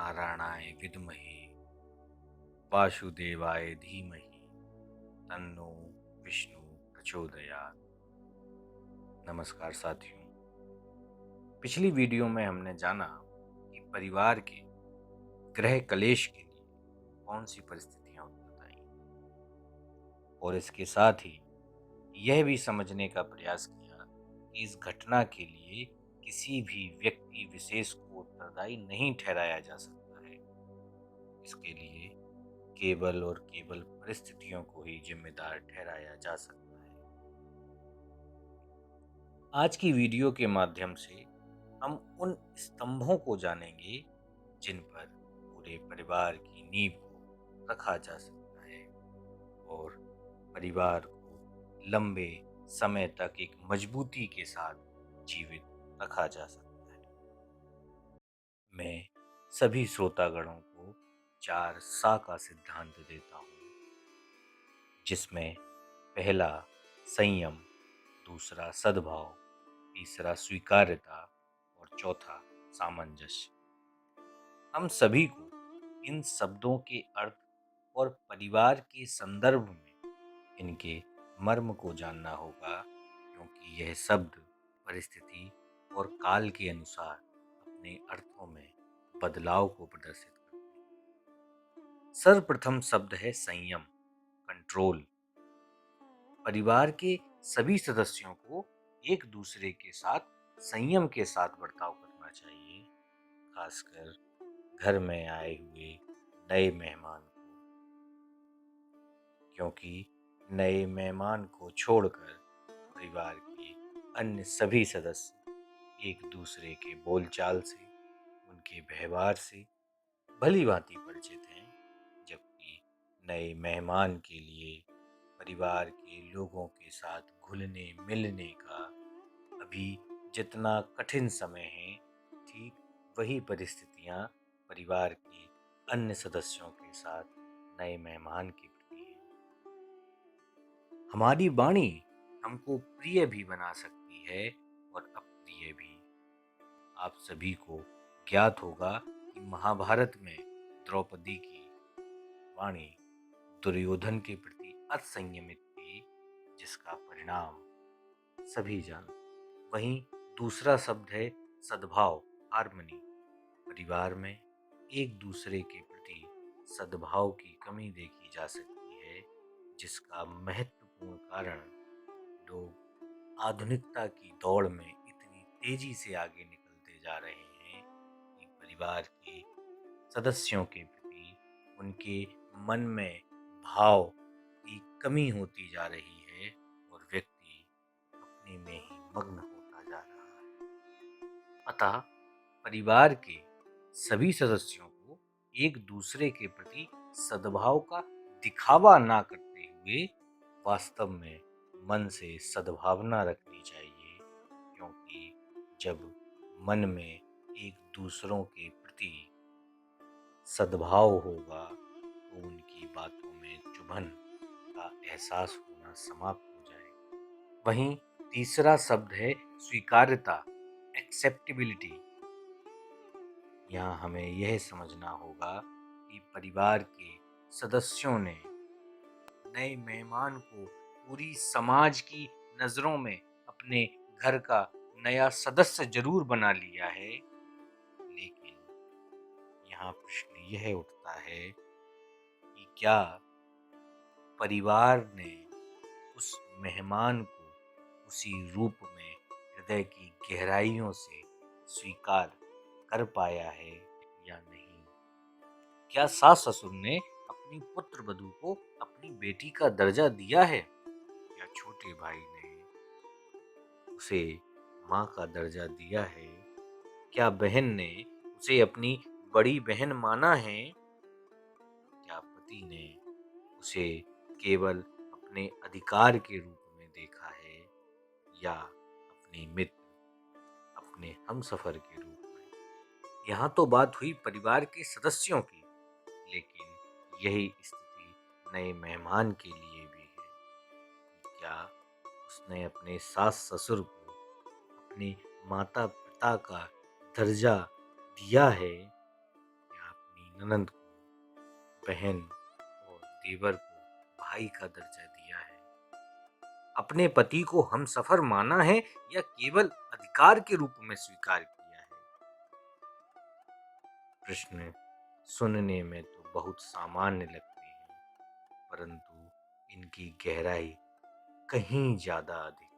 नारायणाय विद्महे वासुदेवाय धीमहि तन्नो विष्णु प्रचोदयात्। नमस्कार साथियों, पिछली वीडियो में हमने जाना कि परिवार के गृह कलेश के लिए कौन सी परिस्थितियां उत्पन्न आई और इसके साथ ही यह भी समझने का प्रयास किया कि इस घटना के लिए किसी भी व्यक्ति विशेष को उत्तरदायी नहीं ठहराया जा सकता है। इसके लिए केवल और केवल परिस्थितियों को ही जिम्मेदार ठहराया जा सकता है। आज की वीडियो के माध्यम से हम उन स्तंभों को जानेंगे जिन पर पूरे परिवार की नींव को रखा जा सकता है और परिवार को लंबे समय तक एक मजबूती के साथ जीवित रखा जा सकता है। मैं सभी श्रोतागणों को 4 सा का सिद्धांत देता हूँ, जिसमें पहला संयम, दूसरा सद्भाव, तीसरा स्वीकार्यता और चौथा सामंजस्य। हम सभी को इन शब्दों के अर्थ और परिवार के संदर्भ में इनके मर्म को जानना होगा, क्योंकि यह शब्द परिस्थिति और काल के अनुसार अपने अर्थों में बदलाव को प्रदर्शित करते हैं। सर्वप्रथम शब्द है संयम, कंट्रोल। परिवार के सभी सदस्यों को एक दूसरे के साथ संयम के साथ बर्ताव करना चाहिए, खासकर घर में आए हुए नए मेहमान को, क्योंकि नए मेहमान को छोड़कर परिवार के अन्य सभी सदस्य एक दूसरे के बोलचाल से, उनके व्यवहार से भली भांति परिचित हैं, जबकि नए मेहमान के लिए परिवार के लोगों के साथ घुलने मिलने का अभी जितना कठिन समय है, ठीक वही परिस्थितियां परिवार के अन्य सदस्यों के साथ नए मेहमान के प्रति है। हमारी वाणी हमको प्रिय भी बना सकती है और अप्रिय भी। आप सभी को ज्ञात होगा कि महाभारत में द्रौपदी की वाणी दुर्योधन के प्रति असंयमित थी, जिसका परिणाम सभी जानते। वहीं दूसरा शब्द है सद्भाव, हार्मनी। परिवार में एक दूसरे के प्रति सद्भाव की कमी देखी जा सकती है, जिसका महत्वपूर्ण कारण लोग आधुनिकता की दौड़ में इतनी तेजी से आगे निकलते जा रहे हैं कि परिवार के सदस्यों के प्रति उनके मन में भाव की कमी होती जा रही है और व्यक्ति अपने में ही मग्न होता जा रहा है। अतः परिवार के सभी सदस्यों को एक दूसरे के प्रति सद्भाव का दिखावा ना करते हुए वास्तव में मन से सद्भावना रखनी चाहिए, क्योंकि जब मन में एक दूसरों के प्रति सद्भाव होगा तो उनकी बातों में चुभन का एहसास होना समाप्त हो जाएगा। वहीं तीसरा शब्द है स्वीकार्यता, एक्सेप्टेबिलिटी। यहाँ हमें यह समझना होगा कि परिवार के सदस्यों ने नए मेहमान को पूरी समाज की नज़रों में अपने घर का नया सदस्य जरूर बना लिया है, लेकिन यहाँ प्रश्न यह उठता है कि क्या परिवार ने उस मेहमान को उसी रूप में हृदय की गहराइयों से स्वीकार कर पाया है या नहीं? क्या सास ससुर ने अपनी पुत्र वधू को अपनी बेटी का दर्जा दिया है, या छोटे भाई ने उसे माँ का दर्जा दिया है? क्या बहन ने उसे अपनी बड़ी बहन माना है? क्या पति ने उसे केवल अपने अधिकार के रूप में देखा है, या अपने मित्र, अपने हमसफर के रूप में? यहाँ तो बात हुई परिवार के सदस्यों की, लेकिन यही स्थिति नए मेहमान के लिए भी है। क्या उसने अपने सास ससुर को अपने माता पिता का दर्जा दिया है, या ननद को बहन और देवर को भाई का दर्जा दिया है? अपने पति को हमसफर माना है या केवल अधिकार के रूप में स्वीकार किया है? प्रश्न सुनने में तो बहुत सामान्य लगते हैं, परंतु इनकी गहराई कहीं ज्यादा अधिक।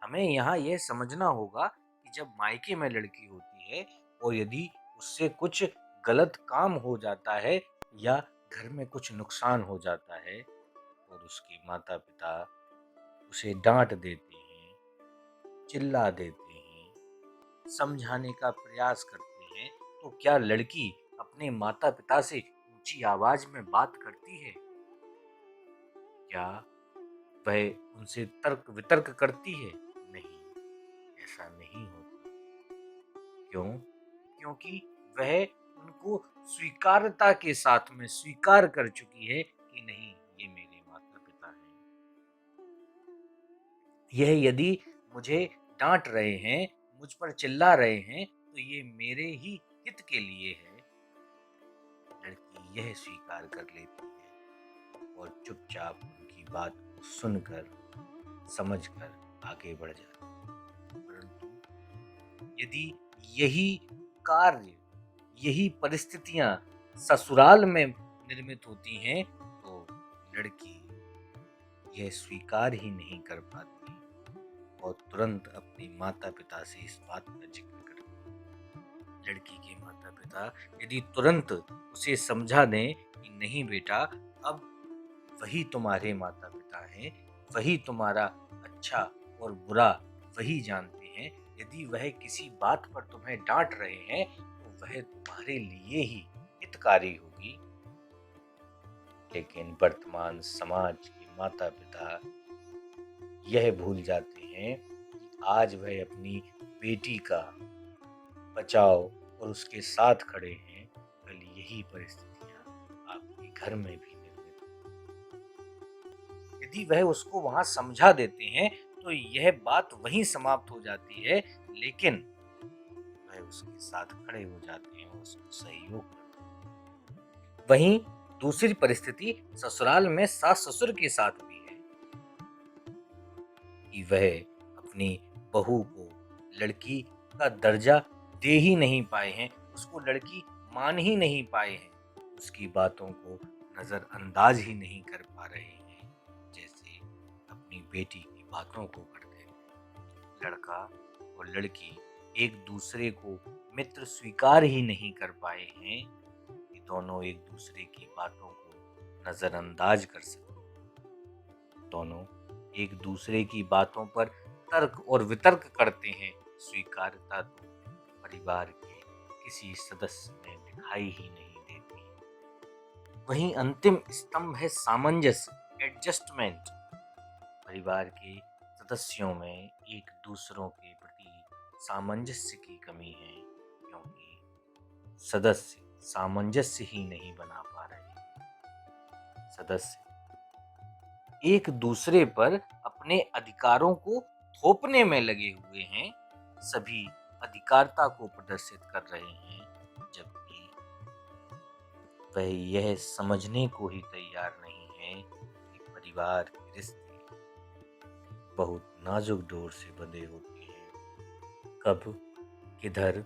हमें यहाँ यह समझना होगा कि जब मायके में लड़की होती है और यदि उससे कुछ गलत काम हो जाता है या घर में कुछ नुकसान हो जाता है और उसके माता पिता उसे डांट देते हैं, चिल्ला देते हैं, समझाने का प्रयास करते हैं, तो क्या लड़की अपने माता पिता से ऊंची आवाज में बात करती है? क्या वह उनसे तर्क वितर्क करती है? नहीं, ऐसा नहीं होता। क्यों? क्योंकि वह उनको स्वीकारता के साथ में स्वीकार कर चुकी है कि नहीं, ये मेरे माता पिता हैं। यह यदि मुझे डांट रहे हैं, मुझ पर चिल्ला रहे हैं, तो ये मेरे ही हित के लिए है। लड़की यह स्वीकार कर लेती है और चुपचाप उनकी बात को सुनकर समझकर आगे बढ़ जाती है। परंतु यदि यही कार्य, यही परिस्थितियां ससुराल में निर्मित होती हैं, तो लड़की यह स्वीकार ही नहीं कर पाती और तुरंत अपने माता पिता से इस बात का जिक्र करती है। लड़की के माता पिता यदि तुरंत उसे समझा दें कि नहीं बेटा, अब वही तुम्हारे माता पिता हैं, वही तुम्हारा अच्छा और बुरा वही जानते हैं, यदि वह किसी बात पर तुम्हें डांट रहे हैं तो वह तुम्हारे लिए ही हितकारी होगी। लेकिन वर्तमान समाज के माता पिता यह भूल जाते हैं कि आज वह अपनी बेटी का बचाव और उसके साथ खड़े हैं। कल यही परिस्थितियां आपके घर में भी निर्मित होंगी। यदि वह उसको वहां समझा देते हैं तो यह बात वहीं समाप्त हो जाती है, लेकिन वह उसके साथ खड़े हो जाते हैं और उसको सहयोग करते हैं। वहीं दूसरी परिस्थिति ससुराल में सास ससुर के साथ भी है कि वह अपनी बहू को लड़की का दर्जा दे ही नहीं पाए हैं, उसको लड़की मान ही नहीं पाए हैं, उसकी बातों को नजरअंदाज ही नहीं कर पा रहे हैं, जैसे अपनी बेटी की बातों को करते हैं। लड़का और लड़की एक दूसरे को मित्र स्वीकार ही नहीं कर पाए हैं कि दोनों एक दूसरे की बातों को नजरअंदाज कर सकें। दोनों एक दूसरे की बातों पर तर्क और वितर्क करते हैं। स्वीकारता तो परिवार के किसी सदस्य में दिखाई ही नहीं देती। वहीं अंतिम स्तंभ है सामंजस्य, एडजस्टमेंट। परिवार के सदस्यों में एक दूसरों के प्रति सामंजस्य की कमी है, क्योंकि सदस्य सामंजस्य ही नहीं बना पा रहे। सदस्य एक दूसरे पर अपने अधिकारों को थोपने में लगे हुए हैं, सभी अधिकारता को प्रदर्शित कर रहे हैं, जबकि वह यह समझने को ही तैयार नहीं है कि परिवार के रिश्ते बहुत नाजुक डोर से बंधे होते हैं। कब किधर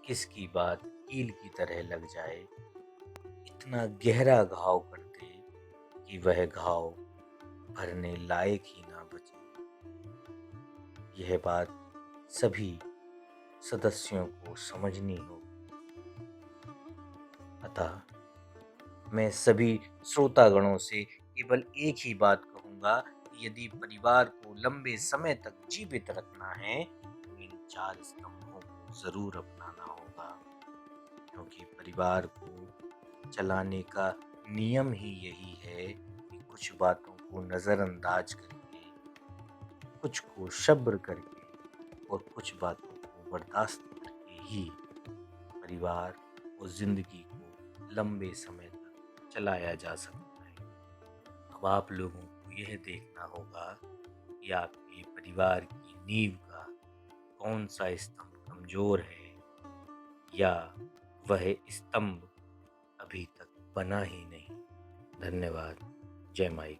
किसकी बात कील की तरह लग जाए, इतना गहरा घाव कर दे कि वह घाव भरने लायक ही ना बचे। यह बात सभी सदस्यों को समझनी होगी। अतः मैं सभी श्रोतागणों से केवल एक ही बात कहूँगा कि यदि परिवार को लंबे समय तक जीवित रखना है तो इन 4 स्तंभों को जरूर अपनाना होगा, क्योंकि परिवार को चलाने का नियम ही यही है कि कुछ बातों को नज़रअंदाज करके, कुछ को सब्र करके और कुछ बातों को बर्दाश्त करके ही परिवार और जिंदगी को लंबे समय तक चलाया जा सकता है। अब आप लोगों को यह देखना होगा कि आपके परिवार की नींव का कौन सा स्तंभ कमजोर है या वह स्तंभ अभी तक बना ही नहीं। धन्यवाद। जय माई।